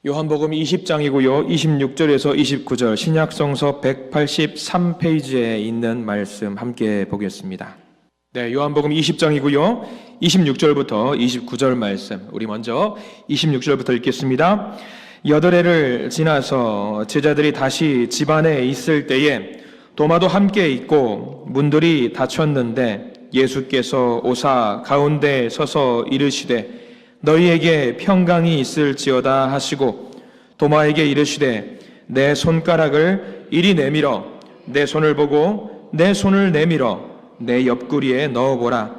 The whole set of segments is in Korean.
요한복음 20장이고요. 26절에서 29절 신약성서 183페이지에 있는 말씀 함께 보겠습니다. 네, 요한복음 20장이고요. 26절부터 29절 말씀. 우리 먼저 26절부터 읽겠습니다. 8해를 지나서 제자들이 다시 집 안에 있을 때에 도마도 함께 있고 문들이 닫혔는데 예수께서 오사 가운데 서서 이르시되 너희에게 평강이 있을지어다 하시고 도마에게 이르시되 내 손가락을 이리 내밀어 내 손을 보고 내 손을 내밀어 내 옆구리에 넣어보라.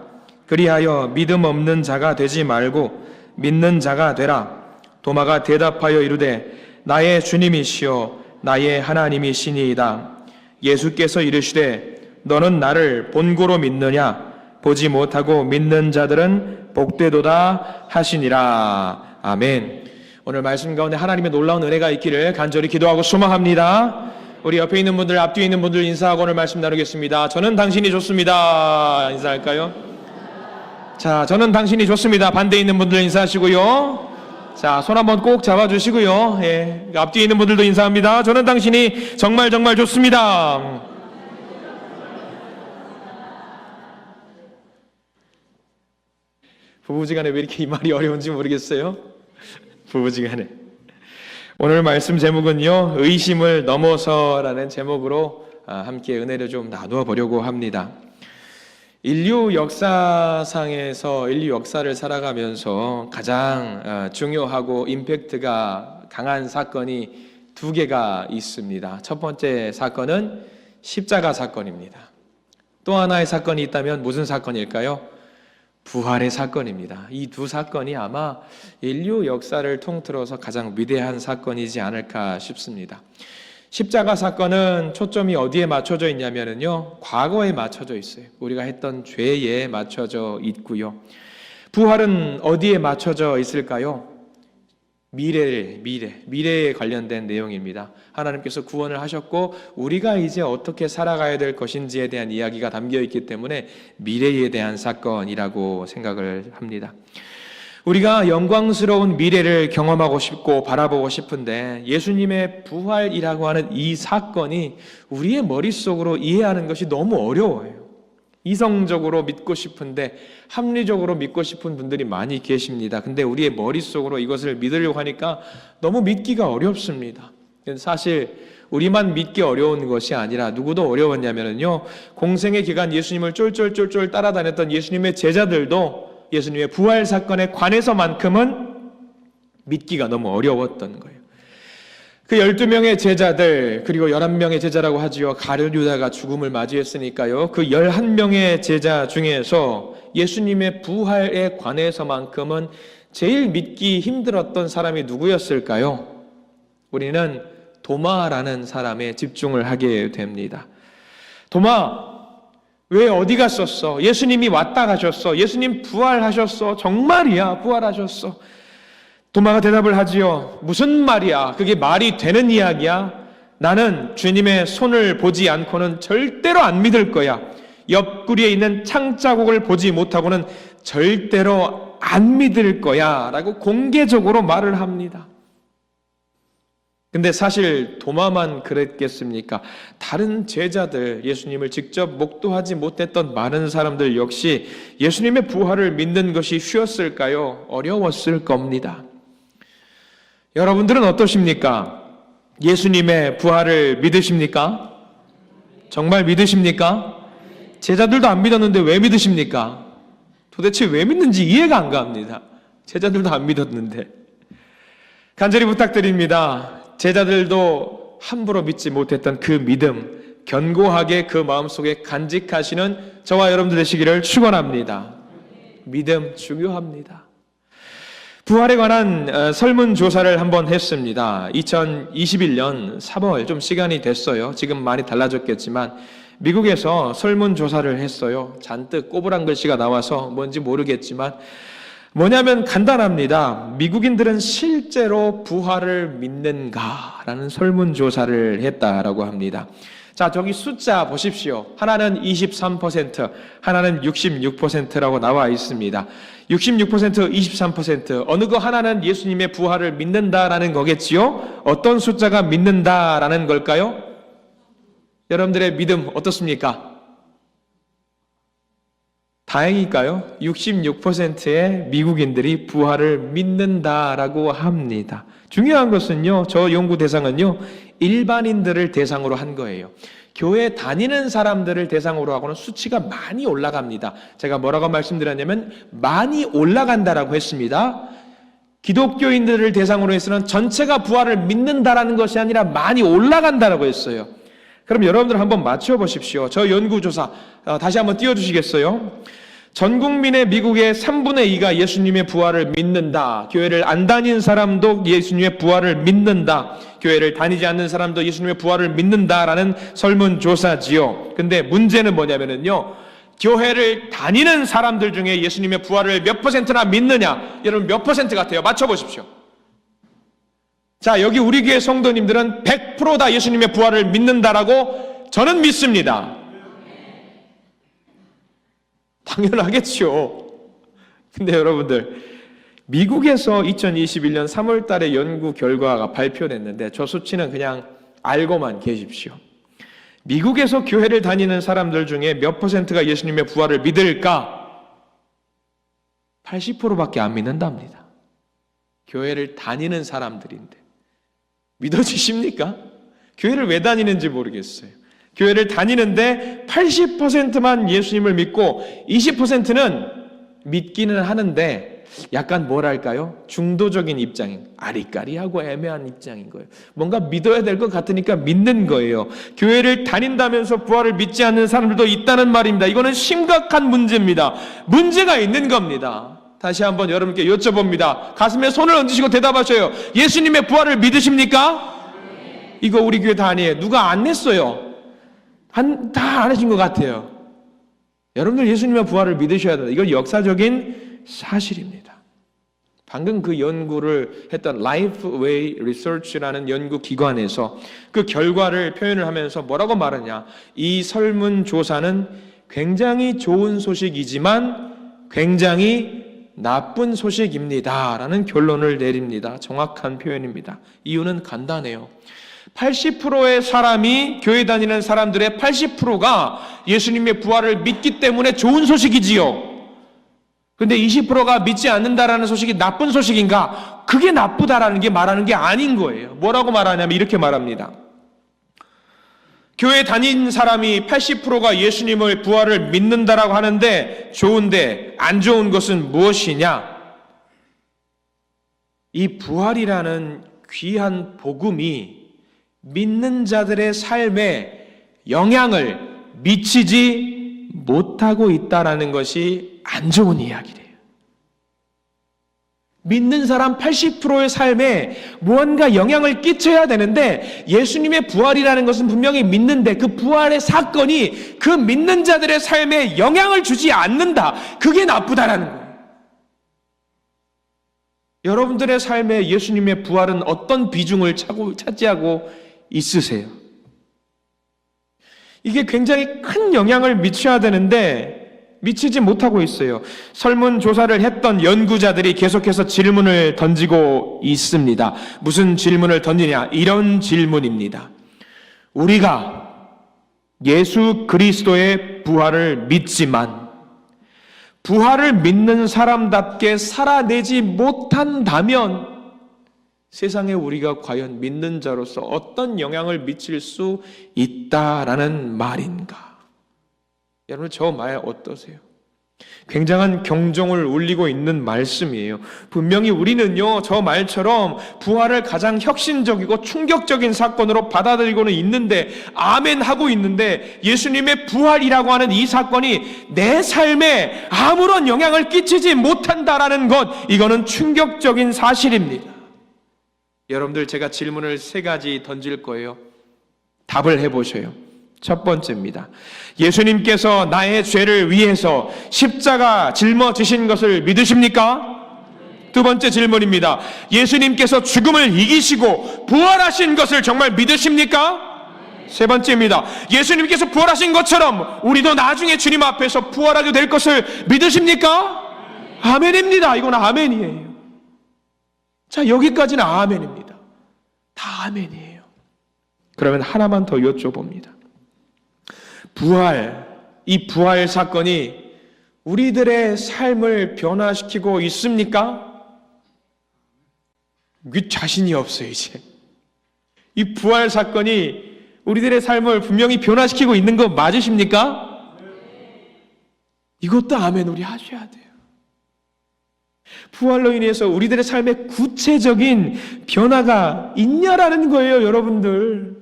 그리하여 믿음 없는 자가 되지 말고 믿는 자가 되라. 도마가 대답하여 이르되 나의 주님이시여 나의 하나님이시니이다. 예수께서 이르시되 너는 나를 본고로 믿느냐? 보지 못하고 믿는 자들은 복되도다 하시니라. 아멘. 오늘 말씀 가운데 하나님의 놀라운 은혜가 있기를 간절히 기도하고 소망합니다. 우리 옆에 있는 분들, 앞뒤에 있는 분들 인사하고 오늘 말씀 나누겠습니다. 저는 당신이 좋습니다. 인사할까요? 자, 저는 당신이 좋습니다. 반대에 있는 분들 인사하시고요. 자, 손 한번 꼭 잡아주시고요. 예, 앞뒤에 있는 분들도 인사합니다. 저는 당신이 정말 정말 좋습니다. 부부지간에 왜 이렇게 이 말이 어려운지 모르겠어요. 부부지간에. 오늘 말씀 제목은요, 의심을 넘어서라는 제목으로 함께 은혜를 좀 나누어 보려고 합니다. 인류 역사상에서 인류 역사를 살아가면서 가장 중요하고 임팩트가 강한 사건이 두 개가 있습니다. 첫 번째 사건은 십자가 사건입니다. 또 하나의 사건이 있다면 무슨 사건일까요? 부활의 사건입니다. 이 두 사건이 아마 인류 역사를 통틀어서 가장 위대한 사건이지 않을까 싶습니다. 십자가 사건은 초점이 어디에 맞춰져 있냐면요, 과거에 맞춰져 있어요. 우리가 했던 죄에 맞춰져 있고요. 부활은 어디에 맞춰져 있을까요? 미래에 관련된 내용입니다. 하나님께서 구원을 하셨고 우리가 이제 어떻게 살아가야 될 것인지에 대한 이야기가 담겨 있기 때문에 미래에 대한 사건이라고 생각을 합니다. 우리가 영광스러운 미래를 경험하고 싶고 바라보고 싶은데 예수님의 부활이라고 하는 이 사건이 우리의 머릿속으로 이해하는 것이 너무 어려워요. 이성적으로 믿고 싶은데 합리적으로 믿고 싶은 분들이 많이 계십니다. 근데 우리의 머릿속으로 이것을 믿으려고 하니까 너무 믿기가 어렵습니다. 사실 우리만 믿기 어려운 것이 아니라 누구도 어려웠냐면요, 공생의 기간 예수님을 쫄쫄쫄쫄 따라다녔던 예수님의 제자들도 예수님의 부활 사건에 관해서만큼은 믿기가 너무 어려웠던 거예요. 그 12명의 제자들, 그리고 11명의 제자라고 하지요. 가룟 유다가 죽음을 맞이했으니까요. 그 11명의 제자 중에서 예수님의 부활에 관해서만큼은 제일 믿기 힘들었던 사람이 누구였을까요? 우리는 도마라는 사람에 집중을 하게 됩니다. 도마, 왜 어디 갔었어? 예수님이 왔다 가셨어. 예수님 부활하셨어. 정말이야, 부활하셨어. 도마가 대답을 하지요. 무슨 말이야? 그게 말이 되는 이야기야? 나는 주님의 손을 보지 않고는 절대로 안 믿을 거야. 옆구리에 있는 창자국을 보지 못하고는 절대로 안 믿을 거야 라고 공개적으로 말을 합니다. 근데 사실 도마만 그랬겠습니까? 다른 제자들, 예수님을 직접 목도하지 못했던 많은 사람들 역시 예수님의 부활을 믿는 것이 쉬웠을까요? 어려웠을 겁니다. 여러분들은 어떠십니까? 예수님의 부활을 믿으십니까? 정말 믿으십니까? 제자들도 안 믿었는데 왜 믿으십니까? 도대체 왜 믿는지 이해가 안 갑니다. 제자들도 안 믿었는데. 간절히 부탁드립니다. 제자들도 함부로 믿지 못했던 그 믿음, 견고하게 그 마음속에 간직하시는 저와 여러분들 되시기를 축원합니다. 믿음 중요합니다. 부활에 관한 설문조사를 한번 했습니다. 2021년 3월, 좀 시간이 됐어요. 지금 많이 달라졌겠지만 미국에서 설문조사를 했어요. 잔뜩 꼬부랑 글씨가 나와서 뭔지 모르겠지만 뭐냐면 간단합니다. 미국인들은 실제로 부활을 믿는가라는 설문조사를 했다라고 합니다. 자, 저기 숫자 보십시오. 하나는 23%, 하나는 66%라고 나와 있습니다. 66%, 23%. 어느 거 하나는 예수님의 부활을 믿는다라는 거겠지요? 어떤 숫자가 믿는다라는 걸까요? 여러분들의 믿음 어떻습니까? 다행일까요? 66%의 미국인들이 부활을 믿는다라고 합니다. 중요한 것은요, 저 연구 대상은요, 일반인들을 대상으로 한 거예요. 교회 다니는 사람들을 대상으로 하고는 수치가 많이 올라갑니다. 제가 뭐라고 말씀드렸냐면 많이 올라간다라고 했습니다. 기독교인들을 대상으로 해서는 전체가 부활을 믿는다라는 것이 아니라 많이 올라간다라고 했어요. 그럼 여러분들 한번 맞춰보십시오. 저 연구조사 다시 한번 띄워주시겠어요? 전 국민의 미국의 3분의 2가 예수님의 부활을 믿는다. 교회를 안 다니는 사람도 예수님의 부활을 믿는다. 교회를 다니지 않는 사람도 예수님의 부활을 믿는다라는 설문조사지요. 근데 문제는 뭐냐면요, 교회를 다니는 사람들 중에 예수님의 부활을 몇 %나 믿느냐? 여러분 몇 % 같아요? 맞춰보십시오. 자, 여기 우리 교회 성도님들은 100% 다 예수님의 부활을 믿는다라고 저는 믿습니다. 당연하겠죠. 근데 여러분들, 미국에서 2021년 3월 달에 연구 결과가 발표됐는데 저 수치는 그냥 알고만 계십시오. 미국에서 교회를 다니는 사람들 중에 몇 %가 예수님의 부활을 믿을까? 80%밖에 안 믿는답니다. 교회를 다니는 사람들인데. 믿어지십니까? 교회를 왜 다니는지 모르겠어요. 교회를 다니는데 80%만 예수님을 믿고 20%는 믿기는 하는데 약간 뭐랄까요? 중도적인 입장인, 아리까리하고 애매한 입장인 거예요. 뭔가 믿어야 될 것 같으니까 믿는 거예요. 교회를 다닌다면서 부활을 믿지 않는 사람들도 있다는 말입니다. 이거는 심각한 문제입니다. 문제가 있는 겁니다. 다시 한번 여러분께 여쭤봅니다. 가슴에 손을 얹으시고 대답하셔요. 예수님의 부활을 믿으십니까? 이거 우리 교회 다 아니에요. 누가 안 냈어요. 다 안 하신 것 같아요. 여러분들 예수님의 부활을 믿으셔야 된다. 이건 역사적인 사실입니다. 방금 그 연구를 했던 Lifeway Research라는 연구 기관에서 그 결과를 표현을 하면서 뭐라고 말하냐. 이 설문조사는 굉장히 좋은 소식이지만 굉장히 나쁜 소식입니다. 라는 결론을 내립니다. 정확한 표현입니다. 이유는 간단해요. 80%의 사람이, 교회 다니는 사람들의 80%가 예수님의 부활을 믿기 때문에 좋은 소식이지요. 근데 20%가 믿지 않는다라는 소식이 나쁜 소식인가? 그게 나쁘다라는 게 말하는 게 아닌 거예요. 뭐라고 말하냐면 이렇게 말합니다. 교회 다닌 사람이 80%가 예수님의 부활을 믿는다라고 하는데 좋은데 안 좋은 것은 무엇이냐? 이 부활이라는 귀한 복음이 믿는 자들의 삶에 영향을 미치지 못하고 있다라는 것이 안 좋은 이야기래요. 믿는 사람 80%의 삶에 무언가 영향을 끼쳐야 되는데 예수님의 부활이라는 것은 분명히 믿는데 그 부활의 사건이 그 믿는 자들의 삶에 영향을 주지 않는다. 그게 나쁘다라는 거예요. 여러분들의 삶에 예수님의 부활은 어떤 비중을 차지하고 있으세요? 이게 굉장히 큰 영향을 미쳐야 되는데 미치지 못하고 있어요. 설문조사를 했던 연구자들이 계속해서 질문을 던지고 있습니다. 무슨 질문을 던지냐? 이런 질문입니다. 우리가 예수 그리스도의 부활을 믿지만 부활을 믿는 사람답게 살아내지 못한다면 세상에 우리가 과연 믿는 자로서 어떤 영향을 미칠 수 있다라는 말인가? 여러분 저 말 어떠세요? 굉장한 경종을 울리고 있는 말씀이에요. 분명히 우리는요 저 말처럼 부활을 가장 혁신적이고 충격적인 사건으로 받아들이고는 있는데 아멘 하고 있는데 예수님의 부활이라고 하는 이 사건이 내 삶에 아무런 영향을 끼치지 못한다라는 것, 이거는 충격적인 사실입니다. 여러분들 제가 질문을 3가지 던질 거예요. 답을 해보셔요. 첫 번째입니다. 예수님께서 나의 죄를 위해서 십자가 짊어지신 것을 믿으십니까? 두 번째 질문입니다. 예수님께서 죽음을 이기시고 부활하신 것을 정말 믿으십니까? 세 번째입니다. 예수님께서 부활하신 것처럼 우리도 나중에 주님 앞에서 부활하게 될 것을 믿으십니까? 아멘입니다. 이건 아멘이에요. 자, 여기까지는 아멘입니다. 다 아멘이에요. 그러면 하나만 더 여쭤봅니다. 이 부활 사건이 우리들의 삶을 변화시키고 있습니까? 자신이 없어요, 이제. 이 부활 사건이 우리들의 삶을 분명히 변화시키고 있는 거 맞으십니까? 이것도 아멘 우리 하셔야 돼요. 부활로 인해서 우리들의 삶에 구체적인 변화가 있냐라는 거예요, 여러분들.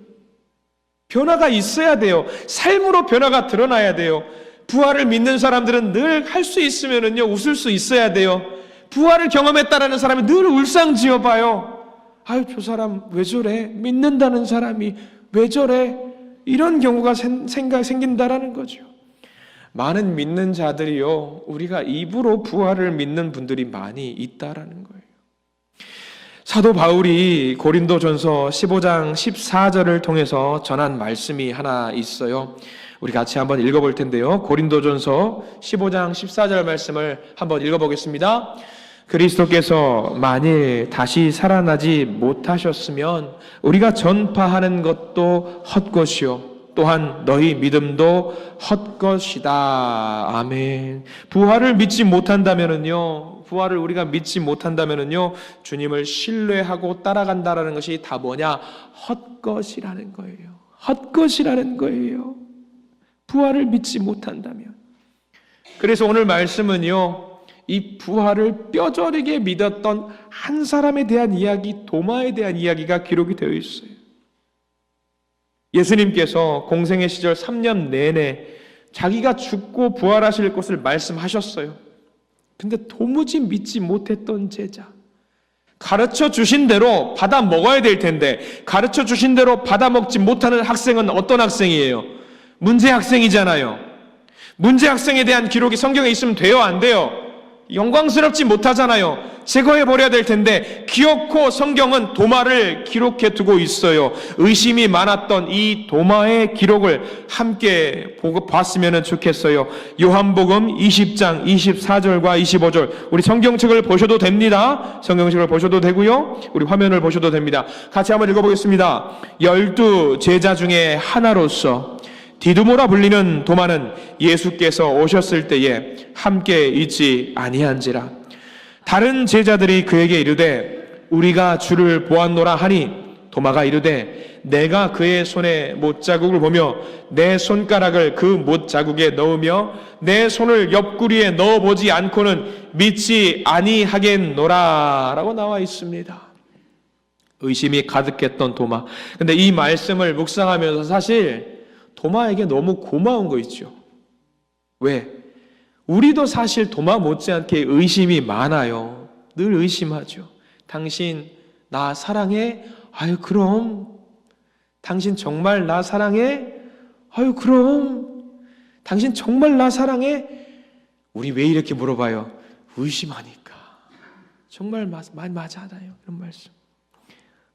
변화가 있어야 돼요. 삶으로 변화가 드러나야 돼요. 부활을 믿는 사람들은 늘 할 수 있으면은요, 웃을 수 있어야 돼요. 부활을 경험했다라는 사람이 늘 울상지어 봐요. 아유, 저 사람 왜 저래? 믿는다는 사람이 왜 저래? 이런 경우가 생긴다라는 거죠. 많은 믿는 자들이요, 우리가 입으로 부활을 믿는 분들이 많이 있다라는 거예요. 사도 바울이 고린도전서 15장 14절을 통해서 전한 말씀이 하나 있어요. 우리 같이 한번 읽어볼 텐데요. 고린도전서 15장 14절 말씀을 한번 읽어보겠습니다. 그리스도께서 만일 다시 살아나지 못하셨으면 우리가 전파하는 것도 헛것이요 또한 너희 믿음도 헛것이다. 아멘. 부활을 우리가 믿지 못한다면은요, 주님을 신뢰하고 따라간다라는 것이 다 뭐냐? 헛것이라는 거예요. 헛것이라는 거예요. 부활을 믿지 못한다면. 그래서 오늘 말씀은요, 이 부활을 뼈저리게 믿었던 한 사람에 대한 이야기, 도마에 대한 이야기가 기록이 되어 있어요. 예수님께서 공생의 시절 3년 내내 자기가 죽고 부활하실 것을 말씀하셨어요. 근데 도무지 믿지 못했던 제자, 가르쳐 주신 대로 받아 먹어야 될 텐데 가르쳐 주신 대로 받아 먹지 못하는 학생은 어떤 학생이에요? 문제 학생이잖아요. 문제 학생에 대한 기록이 성경에 있으면 돼요, 안 돼요? 영광스럽지 못하잖아요. 제거해버려야 될 텐데 기어코 성경은 도마를 기록해 두고 있어요. 의심이 많았던 이 도마의 기록을 함께 봤으면 좋겠어요. 요한복음 20장 24절과 25절, 우리 성경책을 보셔도 됩니다. 성경책을 보셔도 되고요, 우리 화면을 보셔도 됩니다. 같이 한번 읽어보겠습니다. 12 제자 중에 하나로서 디두모라 불리는 도마는 예수께서 오셨을 때에 함께 있지 아니한지라. 다른 제자들이 그에게 이르되 우리가 주를 보았노라 하니 도마가 이르되 내가 그의 손에 못자국을 보며 내 손가락을 그 못자국에 넣으며 내 손을 옆구리에 넣어보지 않고는 믿지 아니하겠노라 라고 나와 있습니다. 의심이 가득했던 도마. 근데 이 말씀을 묵상하면서 사실 도마에게 너무 고마운 거 있죠. 왜? 우리도 사실 도마 못지않게 의심이 많아요. 늘 의심하죠. 당신 나 사랑해? 아유 그럼. 당신 정말 나 사랑해? 아유 그럼. 당신 정말 나 사랑해? 우리 왜 이렇게 물어봐요? 의심하니까. 정말 맞아요. 이런 말씀.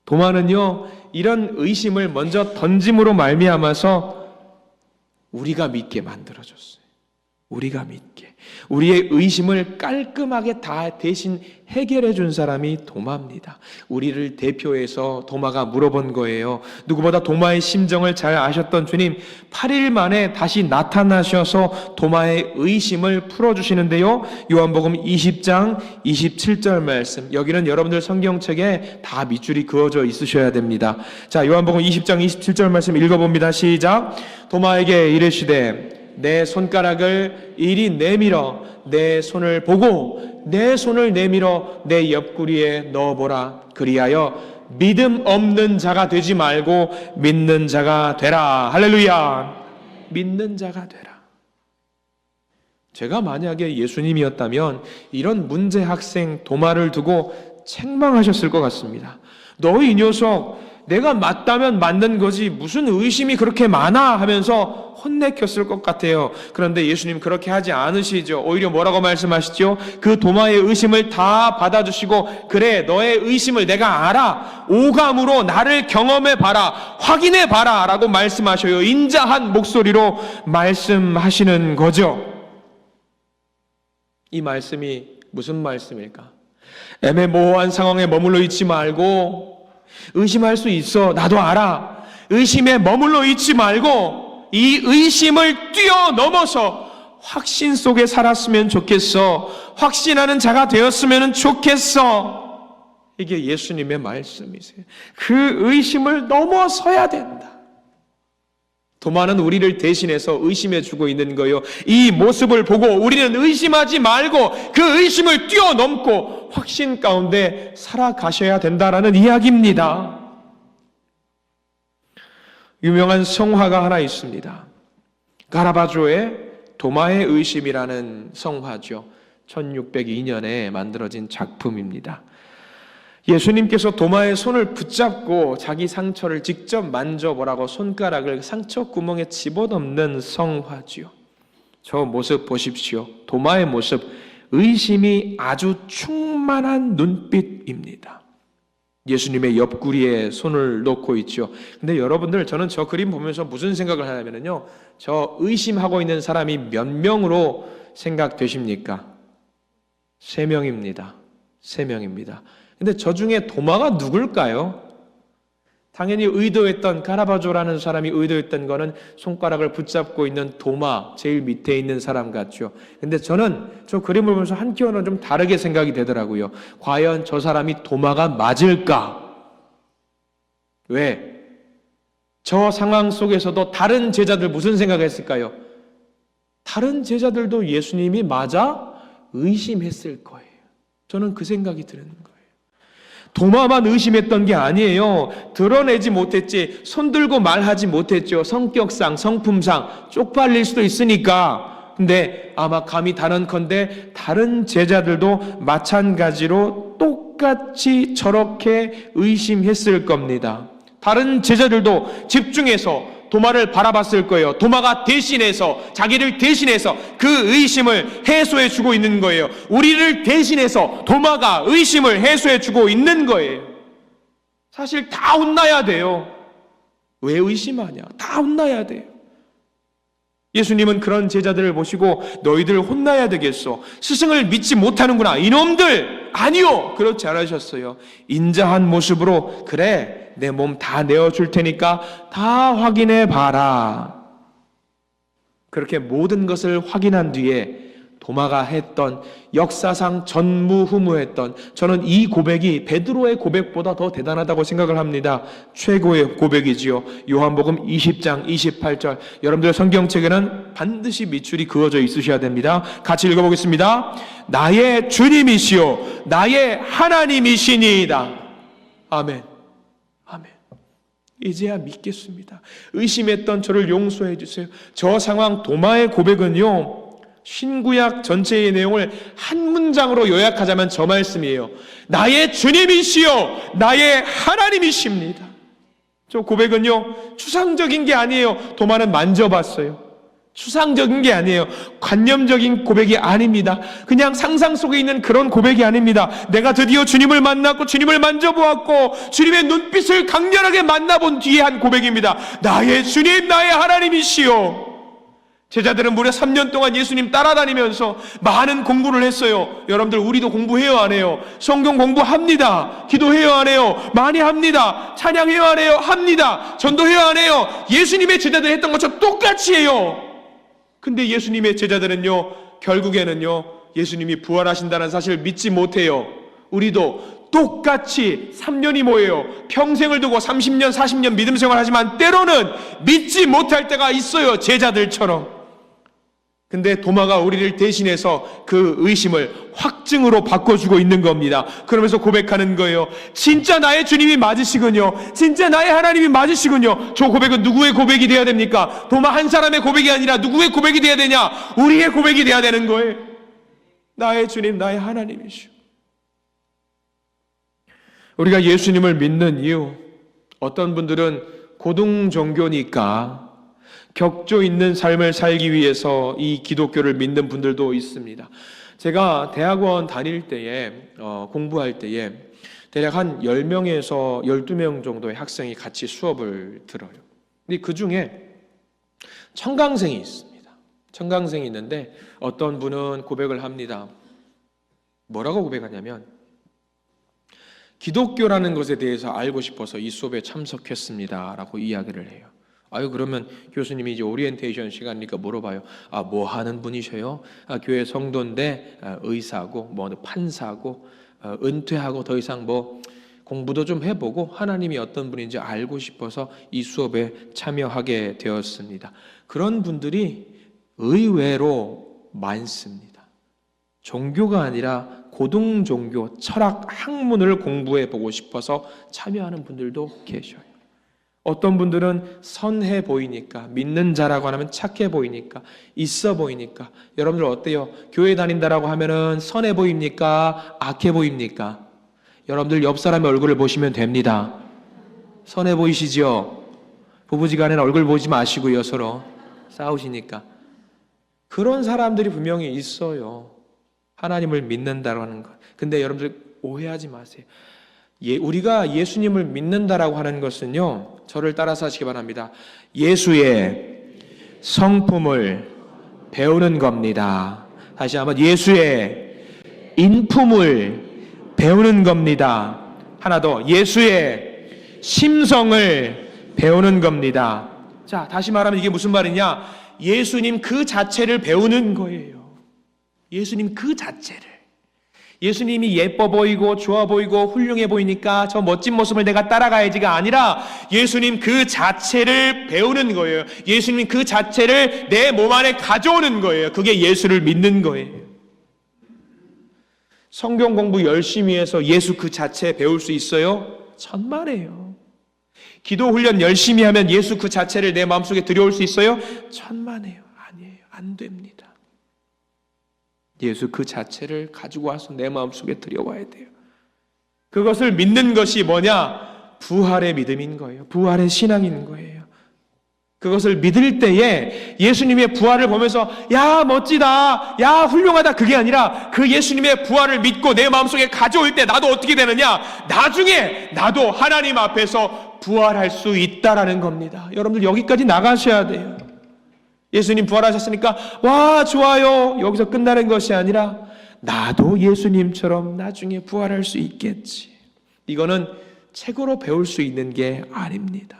도마는요, 이런 의심을 먼저 던짐으로 말미암아서 우리가 믿게 만들어줬어요. 우리가 믿게. 우리의 의심을 깔끔하게 다 대신 해결해 준 사람이 도마입니다. 우리를 대표해서 도마가 물어본 거예요. 누구보다 도마의 심정을 잘 아셨던 주님, 8일 만에 다시 나타나셔서 도마의 의심을 풀어주시는데요. 요한복음 20장 27절 말씀, 여기는 여러분들 성경책에 다 밑줄이 그어져 있으셔야 됩니다. 자, 요한복음 20장 27절 말씀 읽어봅니다. 시작. 도마에게 이르시되 내 손가락을 이리 내밀어 내 손을 보고 내 손을 내밀어 내 옆구리에 넣어보라. 그리하여 믿음 없는 자가 되지 말고 믿는 자가 되라. 할렐루야. 믿는 자가 되라. 제가 만약에 예수님이었다면 이런 문제 학생 도마를 두고 책망하셨을 것 같습니다. 너 이 녀석 내가 맞다면 맞는 거지 무슨 의심이 그렇게 많아 하면서 혼내켰을 것 같아요. 그런데 예수님 그렇게 하지 않으시죠. 오히려 뭐라고 말씀하시죠? 그 도마의 의심을 다 받아주시고 그래 너의 의심을 내가 알아. 오감으로 나를 경험해봐라. 확인해봐라 라고 말씀하셔요. 인자한 목소리로 말씀하시는 거죠. 이 말씀이 무슨 말씀일까? 애매모호한 상황에 머물러 있지 말고 의심할 수 있어. 나도 알아. 의심에 머물러 있지 말고 이 의심을 뛰어넘어서 확신 속에 살았으면 좋겠어. 확신하는 자가 되었으면 좋겠어. 이게 예수님의 말씀이세요. 그 의심을 넘어서야 된다. 도마는 우리를 대신해서 의심해 주고 있는 거예요. 이 모습을 보고 우리는 의심하지 말고 그 의심을 뛰어넘고 확신 가운데 살아가셔야 된다라는 이야기입니다. 유명한 성화가 하나 있습니다. 카라바조의 도마의 의심이라는 성화죠. 1602년에 만들어진 작품입니다. 예수님께서 도마의 손을 붙잡고 자기 상처를 직접 만져보라고 손가락을 상처 구멍에 집어넣는 성화지요. 저 모습 보십시오. 도마의 모습, 의심이 아주 충만한 눈빛입니다. 예수님의 옆구리에 손을 놓고 있죠. 근데 여러분들, 저는 저 그림 보면서 무슨 생각을 하냐면요, 저 의심하고 있는 사람이 몇 명으로 생각되십니까? 3명입니다. 3명입니다. 근데 저 중에 도마가 누굴까요? 당연히 의도했던 카라바조라는 사람이 의도했던 거는 손가락을 붙잡고 있는 도마, 제일 밑에 있는 사람 같죠. 근데 저는 저 그림을 보면서 한켠으로는 좀 다르게 생각이 되더라고요. 과연 저 사람이 도마가 맞을까? 왜? 저 상황 속에서도 다른 제자들 무슨 생각했을까요? 다른 제자들도 예수님이 맞아 의심했을 거예요. 저는 그 생각이 드는 거예요. 도마만 의심했던 게 아니에요. 드러내지 못했지, 손들고 말하지 못했죠. 성격상, 성품상 쪽팔릴 수도 있으니까. 근데 아마 감히 단언컨대 다른 제자들도 마찬가지로 똑같이 저렇게 의심했을 겁니다. 다른 제자들도 집중해서 도마를 바라봤을 거예요. 도마가 대신해서, 자기를 대신해서 그 의심을 해소해 주고 있는 거예요. 우리를 대신해서 도마가 의심을 해소해 주고 있는 거예요. 사실 다 혼나야 돼요. 왜 의심하냐? 다 혼나야 돼요. 예수님은 그런 제자들을 보시고 너희들 혼나야 되겠어. 스승을 믿지 못하는구나. 이놈들! 아니요! 그렇지 않으셨어요. 인자한 모습으로 그래, 내 몸 다 내어줄 테니까 다 확인해 봐라. 그렇게 모든 것을 확인한 뒤에 도마가 했던 역사상 전무후무했던, 저는 이 고백이 베드로의 고백보다 더 대단하다고 생각을 합니다. 최고의 고백이지요. 요한복음 20장 28절. 여러분들 성경책에는 반드시 밑줄이 그어져 있으셔야 됩니다. 같이 읽어보겠습니다. 나의 주님이시요 나의 하나님이시니이다. 아멘. 아멘. 이제야 믿겠습니다. 의심했던 저를 용서해 주세요. 저 상황 도마의 고백은요, 신구약 전체의 내용을 한 문장으로 요약하자면 저 말씀이에요. 나의 주님이시요 나의 하나님이십니다. 저 고백은요, 추상적인 게 아니에요. 도마는 만져봤어요. 추상적인 게 아니에요. 관념적인 고백이 아닙니다. 그냥 상상 속에 있는 그런 고백이 아닙니다. 내가 드디어 주님을 만났고 주님을 만져보았고 주님의 눈빛을 강렬하게 만나본 뒤에 한 고백입니다. 나의 주님 나의 하나님이시요. 제자들은 무려 3년 동안 예수님 따라다니면서 많은 공부를 했어요. 여러분들, 우리도 공부해요 안 해요? 성경 공부합니다. 기도해요 안 해요? 많이 합니다. 찬양해요 안 해요? 합니다. 전도해요 안 해요? 예수님의 제자들이 했던 것처럼 똑같이 해요. 근데 예수님의 제자들은요, 결국에는요, 예수님이 부활하신다는 사실을 믿지 못해요. 우리도 똑같이 3년이 뭐예요? 평생을 두고 30년, 40년 믿음 생활하지만 때로는 믿지 못할 때가 있어요. 제자들처럼. 근데 도마가 우리를 대신해서 그 의심을 확증으로 바꿔주고 있는 겁니다. 그러면서 고백하는 거예요. 진짜 나의 주님이 맞으시군요. 진짜 나의 하나님이 맞으시군요. 저 고백은 누구의 고백이 돼야 됩니까? 도마 한 사람의 고백이 아니라 누구의 고백이 돼야 되냐? 우리의 고백이 돼야 되는 거예요. 나의 주님, 나의 하나님이시오. 우리가 예수님을 믿는 이유, 어떤 분들은 고등 종교니까 격조 있는 삶을 살기 위해서 이 기독교를 믿는 분들도 있습니다. 제가 대학원 다닐 때에 공부할 때에 대략 한 10명에서 12명 정도의 학생이 같이 수업을 들어요. 근데 그 중에 청강생이 있습니다. 청강생이 있는데 어떤 분은 고백을 합니다. 뭐라고 고백하냐면 기독교라는 것에 대해서 알고 싶어서 이 수업에 참석했습니다 라고 이야기를 해요. 그러면 교수님이 이제 오리엔테이션 시간이니까 물어봐요. 뭐 하는 분이셔요? 교회 성도인데 의사고 뭐 판사고 은퇴하고 더 이상 뭐 공부도 좀 해보고 하나님이 어떤 분인지 알고 싶어서 이 수업에 참여하게 되었습니다. 그런 분들이 의외로 많습니다. 종교가 아니라 고등종교, 철학, 학문을 공부해 보고 싶어서 참여하는 분들도 계셔요. 어떤 분들은 선해 보이니까, 믿는 자라고 하면 착해 보이니까, 있어 보이니까. 여러분들 어때요? 교회 다닌다라고 하면은 선해 보입니까? 악해 보입니까? 여러분들 옆 사람의 얼굴을 보시면 됩니다. 선해 보이시죠? 부부지간에는 얼굴 보지 마시고요. 서로 싸우시니까. 그런 사람들이 분명히 있어요. 하나님을 믿는다라는 것. 근데 여러분들 오해하지 마세요. 우리가 예수님을 믿는다라고 하는 것은요, 저를 따라서 하시기 바랍니다. 예수의 성품을 배우는 겁니다. 다시 한번 예수의 인품을 배우는 겁니다. 하나 더, 예수의 심성을 배우는 겁니다. 자, 다시 말하면 이게 무슨 말이냐? 예수님 그 자체를 배우는 거예요. 예수님 그 자체를. 예수님이 예뻐 보이고 좋아 보이고 훌륭해 보이니까 저 멋진 모습을 내가 따라가야지가 아니라 예수님 그 자체를 배우는 거예요. 예수님 그 자체를 내 몸 안에 가져오는 거예요. 그게 예수를 믿는 거예요. 성경 공부 열심히 해서 예수 그 자체 배울 수 있어요? 천만에요. 기도 훈련 열심히 하면 예수 그 자체를 내 마음속에 들여올 수 있어요? 천만에요. 아니에요. 안 됩니다. 예수 그 자체를 가지고 와서 내 마음속에 들여와야 돼요. 그것을 믿는 것이 뭐냐? 부활의 믿음인 거예요. 부활의 신앙인 거예요. 그것을 믿을 때에 예수님의 부활을 보면서 야 멋지다, 야 훌륭하다, 그게 아니라 그 예수님의 부활을 믿고 내 마음속에 가져올 때 나도 어떻게 되느냐? 나중에 나도 하나님 앞에서 부활할 수 있다라는 겁니다. 여러분들 여기까지 나가셔야 돼요. 예수님 부활하셨으니까 와 좋아요, 여기서 끝나는 것이 아니라 나도 예수님처럼 나중에 부활할 수 있겠지. 이거는 책으로 배울 수 있는 게 아닙니다.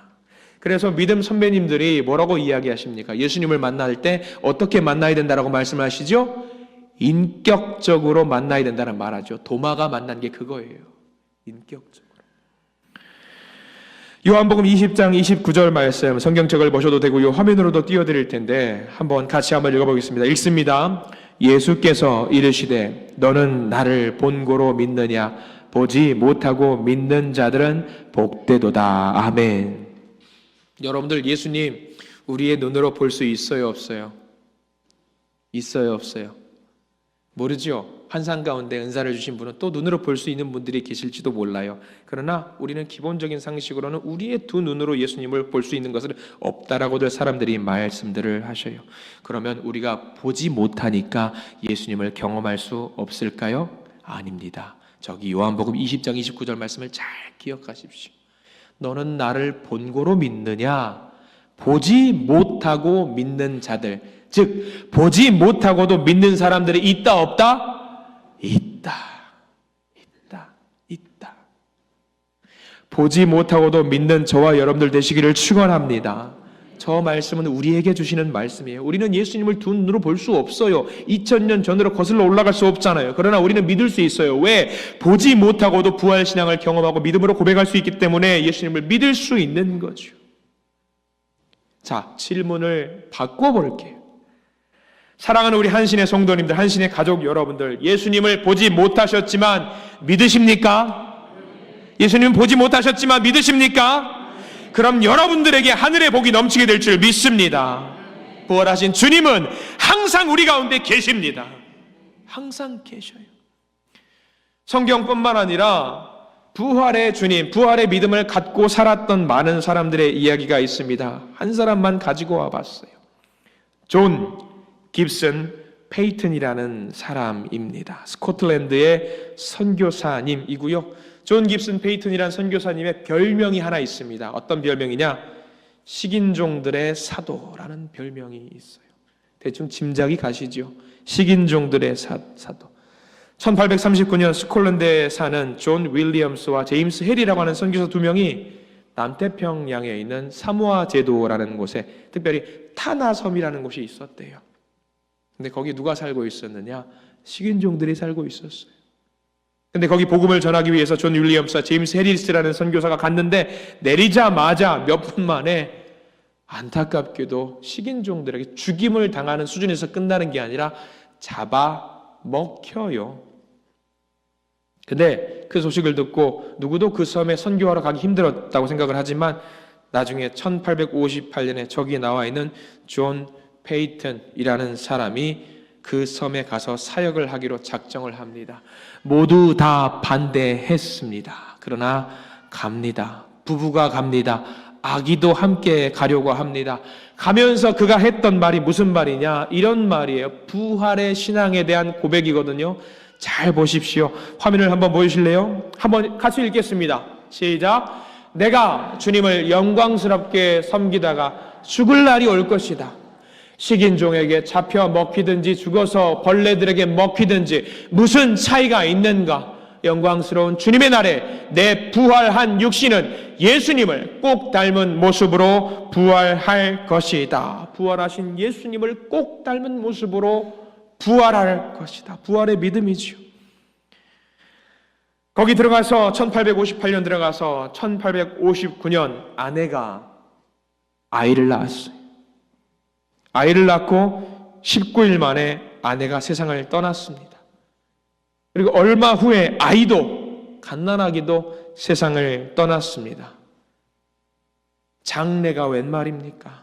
그래서 믿음 선배님들이 뭐라고 이야기하십니까? 예수님을 만날 때 어떻게 만나야 된다라고 말씀하시죠? 인격적으로 만나야 된다는 말하죠. 도마가 만난 게 그거예요. 인격적으로. 요한복음 20장 29절 말씀, 성경책을 보셔도 되고요, 화면으로도 띄워드릴 텐데 한번 같이 한번 읽어보겠습니다. 읽습니다. 예수께서 이르시되 너는 나를 본고로 믿느냐? 보지 못하고 믿는 자들은 복되도다. 아멘. 여러분들 예수님 우리의 눈으로 볼 수 있어요, 없어요? 있어요, 없어요? 모르죠. 환상 가운데 은사를 주신 분은 또 눈으로 볼 수 있는 분들이 계실지도 몰라요. 그러나 우리는 기본적인 상식으로는 우리의 두 눈으로 예수님을 볼 수 있는 것은 없다라고들 사람들이 말씀들을 하셔요. 그러면 우리가 보지 못하니까 예수님을 경험할 수 없을까요? 아닙니다. 저기 요한복음 20장 29절 말씀을 잘 기억하십시오. 너는 나를 본고로 믿느냐? 보지 못하고 믿는 자들, 즉 보지 못하고도 믿는 사람들이 있다 없다? 있다. 보지 못하고도 믿는 저와 여러분들 되시기를 축원합니다. 저 말씀은 우리에게 주시는 말씀이에요. 우리는 예수님을 두 눈으로 볼 수 없어요. 2000년 전으로 거슬러 올라갈 수 없잖아요. 그러나 우리는 믿을 수 있어요. 왜? 보지 못하고도 부활신앙을 경험하고 믿음으로 고백할 수 있기 때문에 예수님을 믿을 수 있는 거죠. 자, 질문을 바꿔볼게요. 사랑하는 우리 한신의 성도님들, 한신의 가족 여러분들, 예수님을 보지 못하셨지만 믿으십니까? 예수님은 보지 못하셨지만 믿으십니까? 그럼 여러분들에게 하늘의 복이 넘치게 될 줄 믿습니다. 부활하신 주님은 항상 우리 가운데 계십니다. 항상 계셔요. 성경뿐만 아니라 부활의 주님, 부활의 믿음을 갖고 살았던 많은 사람들의 이야기가 있습니다. 한 사람만 가지고 와봤어요. 존 깁슨 페이튼이라는 사람입니다. 스코틀랜드의 선교사님이고요. 존 깁슨 페이튼이라는 선교사님의 별명이 하나 있습니다. 어떤 별명이냐? 식인종들의 사도라는 별명이 있어요. 대충 짐작이 가시죠? 식인종들의 사도. 1839년 스콜랜드에 사는 존 윌리엄스와 제임스 해리라고 하는 선교사 두 명이 남태평양에 있는 사모아 제도라는 곳에, 특별히 타나섬이라는 곳이 있었대요. 근데 거기 누가 살고 있었느냐? 식인종들이 살고 있었어요. 근데 거기 복음을 전하기 위해서 존 윌리엄스와 제임스 해리스라는 선교사가 갔는데 내리자마자 몇 분 만에 안타깝게도 식인종들에게 죽임을 당하는 수준에서 끝나는 게 아니라 잡아 먹혀요. 근데 그 소식을 듣고 누구도 그 섬에 선교하러 가기 힘들었다고 생각을 하지만 나중에 1858년에 저기 나와 있는 존 페이튼이라는 사람이 그 섬에 가서 사역을 하기로 작정을 합니다. 모두 다 반대했습니다. 그러나 갑니다. 부부가 갑니다. 아기도 함께 가려고 합니다. 가면서 그가 했던 말이 무슨 말이냐? 이런 말이에요. 부활의 신앙에 대한 고백이거든요. 잘 보십시오. 화면을 한번 보여주실래요? 한번 같이 읽겠습니다. 시작. 내가 주님을 영광스럽게 섬기다가 죽을 날이 올 것이다. 식인종에게 잡혀 먹히든지 죽어서 벌레들에게 먹히든지 무슨 차이가 있는가? 영광스러운 주님의 날에 내 부활한 육신은 예수님을 꼭 닮은 모습으로 부활할 것이다. 부활하신 예수님을 꼭 닮은 모습으로 부활할 것이다. 부활의 믿음이지요. 거기 들어가서 1858년 들어가서 1859년 아내가 아이를 낳았어요. 아이를 낳고 19일 만에 아내가 세상을 떠났습니다. 그리고 얼마 후에 아이도 갓난아기도 세상을 떠났습니다. 장례가 웬 말입니까?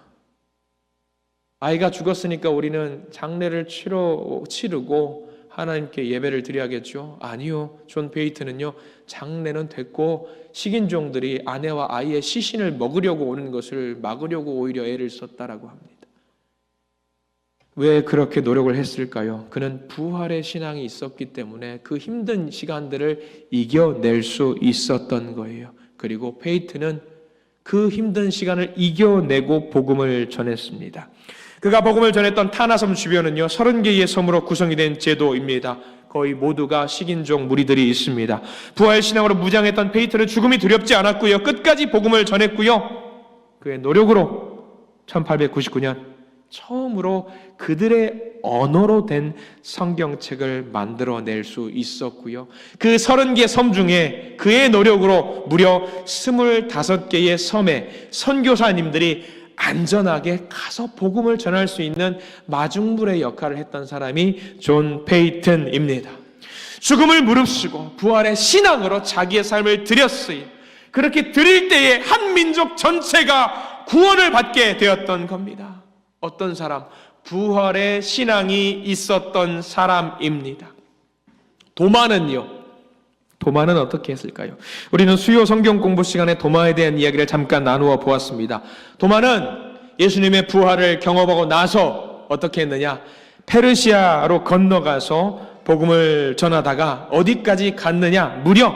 아이가 죽었으니까 우리는 장례를 치르고 하나님께 예배를 드려야겠죠? 아니요. 존 페이튼은요, 장례는 됐고 식인종들이 아내와 아이의 시신을 먹으려고 오는 것을 막으려고 오히려 애를 썼다라고 합니다. 왜 그렇게 노력을 했을까요? 그는 부활의 신앙이 있었기 때문에 그 힘든 시간들을 이겨낼 수 있었던 거예요. 그리고 페이튼은 그 힘든 시간을 이겨내고 복음을 전했습니다. 그가 복음을 전했던 타나섬 주변은요 30개의 섬으로 구성이 된 제도입니다. 거의 모두가 식인종 무리들이 있습니다. 부활신앙으로 무장했던 페이튼은 죽음이 두렵지 않았고요, 끝까지 복음을 전했고요, 그의 노력으로 1899년 처음으로 그들의 언어로 된 성경책을 만들어낼 수 있었고요, 그 30개 섬 중에 그의 노력으로 무려 25개의 섬에 선교사님들이 안전하게 가서 복음을 전할 수 있는 마중물의 역할을 했던 사람이 존 페이튼입니다. 죽음을 무릅쓰고 부활의 신앙으로 자기의 삶을 드렸으니 그렇게 드릴 때에 한 민족 전체가 구원을 받게 되었던 겁니다. 어떤 사람? 부활의 신앙이 있었던 사람입니다. 도마는 어떻게 했을까요? 우리는 수요 성경 공부 시간에 도마에 대한 이야기를 잠깐 나누어 보았습니다. 도마는 예수님의 부활을 경험하고 나서 어떻게 했느냐? 페르시아로 건너가서 복음을 전하다가 어디까지 갔느냐? 무려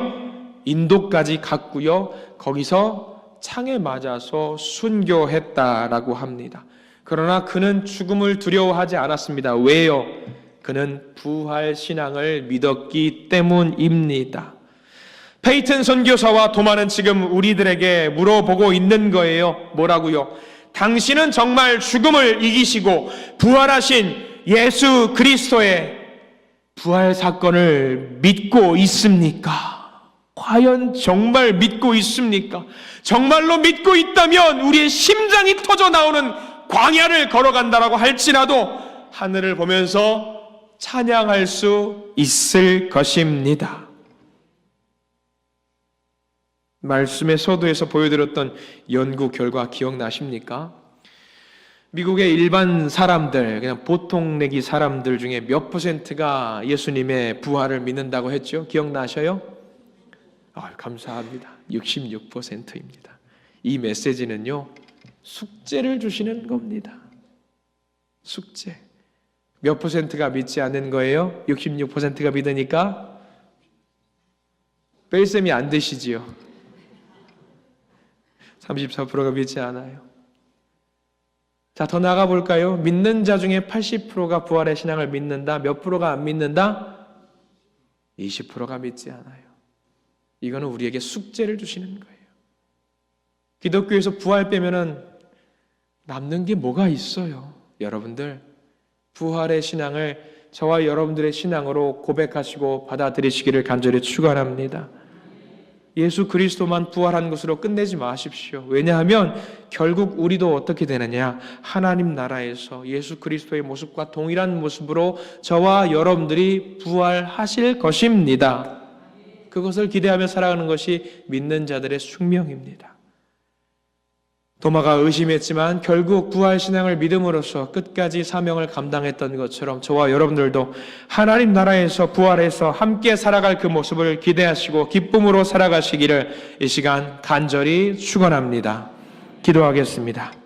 인도까지 갔고요, 거기서 창에 맞아서 순교했다라고 합니다. 그러나 그는 죽음을 두려워하지 않았습니다. 왜요? 그는 부활 신앙을 믿었기 때문입니다. 페이튼 선교사와 도마는 지금 우리들에게 물어보고 있는 거예요. 뭐라고요? 당신은 정말 죽음을 이기시고 부활하신 예수 그리스도의 부활 사건을 믿고 있습니까? 과연 정말 믿고 있습니까? 정말로 믿고 있다면 우리의 심장이 터져 나오는 광야를 걸어간다라고 할지라도 하늘을 보면서 찬양할 수 있을 것입니다. 말씀의 서두에서 보여드렸던 연구 결과 기억나십니까? 미국의 일반 사람들, 그냥 보통 내기 사람들 중에 몇 %가 예수님의 부활을 믿는다고 했죠? 기억나셔요? 감사합니다. 66%입니다. 이 메시지는요, 숙제를 주시는 겁니다. 숙제. 몇 퍼센트가 믿지 않는 거예요? 66%가 믿으니까 뺄셈이 안 되시지요. 34%가 믿지 않아요. 자, 더 나가 볼까요? 믿는 자 중에 80%가 부활의 신앙을 믿는다. 몇 프로가 안 믿는다? 20%가 믿지 않아요. 이거는 우리에게 숙제를 주시는 거예요. 기독교에서 부활 빼면은 남는 게 뭐가 있어요? 여러분들, 부활의 신앙을 저와 여러분들의 신앙으로 고백하시고 받아들이시기를 간절히 축원합니다. 예수 그리스도만 부활한 것으로 끝내지 마십시오. 왜냐하면 결국 우리도 어떻게 되느냐? 하나님 나라에서 예수 그리스도의 모습과 동일한 모습으로 저와 여러분들이 부활하실 것입니다. 그것을 기대하며 살아가는 것이 믿는 자들의 숙명입니다. 도마가 의심했지만 결국 부활신앙을 믿음으로써 끝까지 사명을 감당했던 것처럼 저와 여러분들도 하나님 나라에서 부활해서 함께 살아갈 그 모습을 기대하시고 기쁨으로 살아가시기를 이 시간 간절히 축원합니다. 기도하겠습니다.